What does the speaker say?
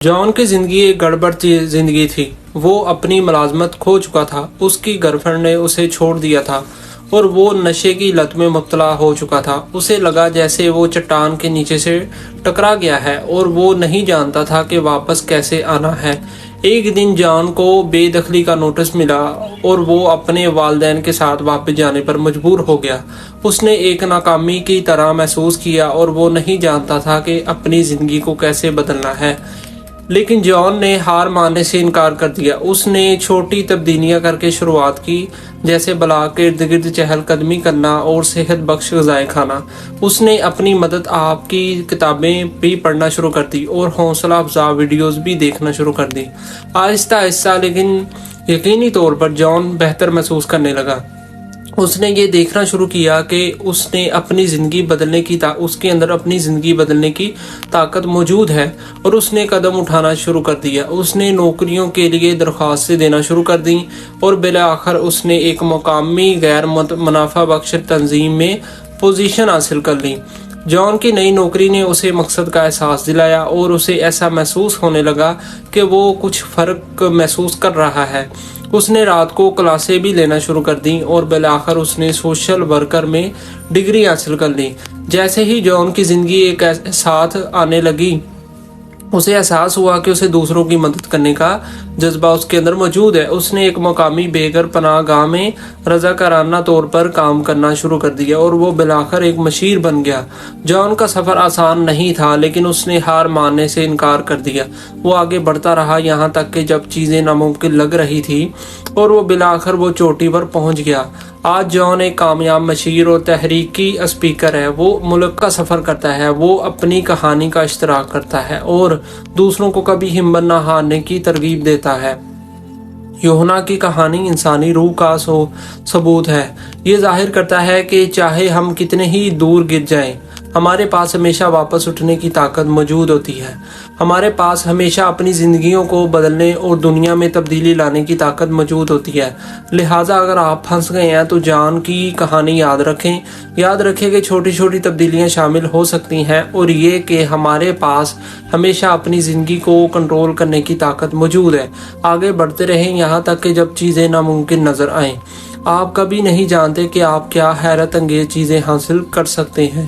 جان کی زندگی ایک گڑبڑ زندگی تھی۔ وہ اپنی ملازمت کھو چکا تھا، اس کی گرل فرینڈ نے اسے چھوڑ دیا تھا اور وہ نشے کی لت میں مبتلا ہو چکا تھا۔ اسے لگا جیسے وہ چٹان کے نیچے سے ٹکرا گیا ہے اور وہ نہیں جانتا تھا کہ واپس کیسے آنا ہے۔ ایک دن جان کو بے دخلی کا نوٹس ملا اور وہ اپنے والدین کے ساتھ واپس جانے پر مجبور ہو گیا۔ اس نے ایک ناکامی کی طرح محسوس کیا اور وہ نہیں جانتا تھا کہ اپنی زندگی کو کیسے بدلنا ہے۔ لیکن جان نے ہار ماننے سے انکار کر دیا۔ اس نے چھوٹی تبدیلیاں کر کے شروعات کی، جیسے بلاک کے ارد گرد چہل قدمی کرنا اور صحت بخش غذائیں کھانا۔ اس نے اپنی مدد آپ کی کتابیں بھی پڑھنا شروع کر دی اور حوصلہ افزا ویڈیوز بھی دیکھنا شروع کر دی۔ آہستہ آہستہ لیکن یقینی طور پر جان بہتر محسوس کرنے لگا۔ اس نے یہ دیکھنا شروع کیا کہ اس کے اندر اپنی زندگی بدلنے کی طاقت موجود ہے اور اس نے قدم اٹھانا شروع کر دیا۔ اس نے نوکریوں کے لیے درخواستیں دینا شروع کر دیں اور بالآخر اس نے ایک مقامی غیر منافع بخش تنظیم میں پوزیشن حاصل کر لی۔ جان کی نئی نوکری نے اسے مقصد کا احساس دلایا اور اسے ایسا محسوس ہونے لگا کہ وہ کچھ فرق محسوس کر رہا ہے۔ اس نے رات کو کلاسیں بھی لینا شروع کر دیں اور بالآخر اس نے سوشل ورکر میں ڈگری حاصل کر لی۔ جیسے ہی جان کی زندگی ایک ساتھ آنے لگی، اسے احساس ہوا کہ اسے دوسروں کی مدد کرنے کا جذبہ اس کے اندر موجود ہے۔ اس نے ایک مقامی بے گھر پناہ گاہ میں رضاکارانہ طور پر کام کرنا شروع کر دیا اور وہ بالآخر ایک مشیر بن گیا۔ جان کا سفر آسان نہیں تھا، لیکن اس نے ہار ماننے سے انکار کر دیا۔ وہ آگے بڑھتا رہا، یہاں تک کہ جب چیزیں ناممکن لگ رہی تھی اور وہ بالآخر وہ چوٹی پر پہنچ گیا۔ آج جان ایک کامیاب مشیر اور تحریکی اسپیکر ہے۔ وہ ملک کا سفر کرتا ہے، وہ اپنی کہانی کا اشتراک کرتا ہے اور دوسروں کو کبھی ہمت نہ ہارنے کی ترغیب دیتا ہے۔ یوحنا کی کہانی انسانی روح کا ثبوت ہے۔ یہ ظاہر کرتا ہے کہ چاہے ہم کتنے ہی دور گر جائیں، ہمارے پاس ہمیشہ واپس اٹھنے کی طاقت موجود ہوتی ہے۔ ہمارے پاس ہمیشہ اپنی زندگیوں کو بدلنے اور دنیا میں تبدیلی لانے کی طاقت موجود ہوتی ہے۔ لہٰذا اگر آپ پھنس گئے ہیں تو جان کی کہانی یاد رکھیں کہ چھوٹی چھوٹی تبدیلیاں شامل ہو سکتی ہیں اور یہ کہ ہمارے پاس ہمیشہ اپنی زندگی کو کنٹرول کرنے کی طاقت موجود ہے۔ آگے بڑھتے رہیں یہاں تک کہ جب چیزیں ناممکن نظر آئیں۔ آپ کبھی نہیں جانتے کہ آپ کیا حیرت انگیز چیزیں حاصل کر سکتے ہیں۔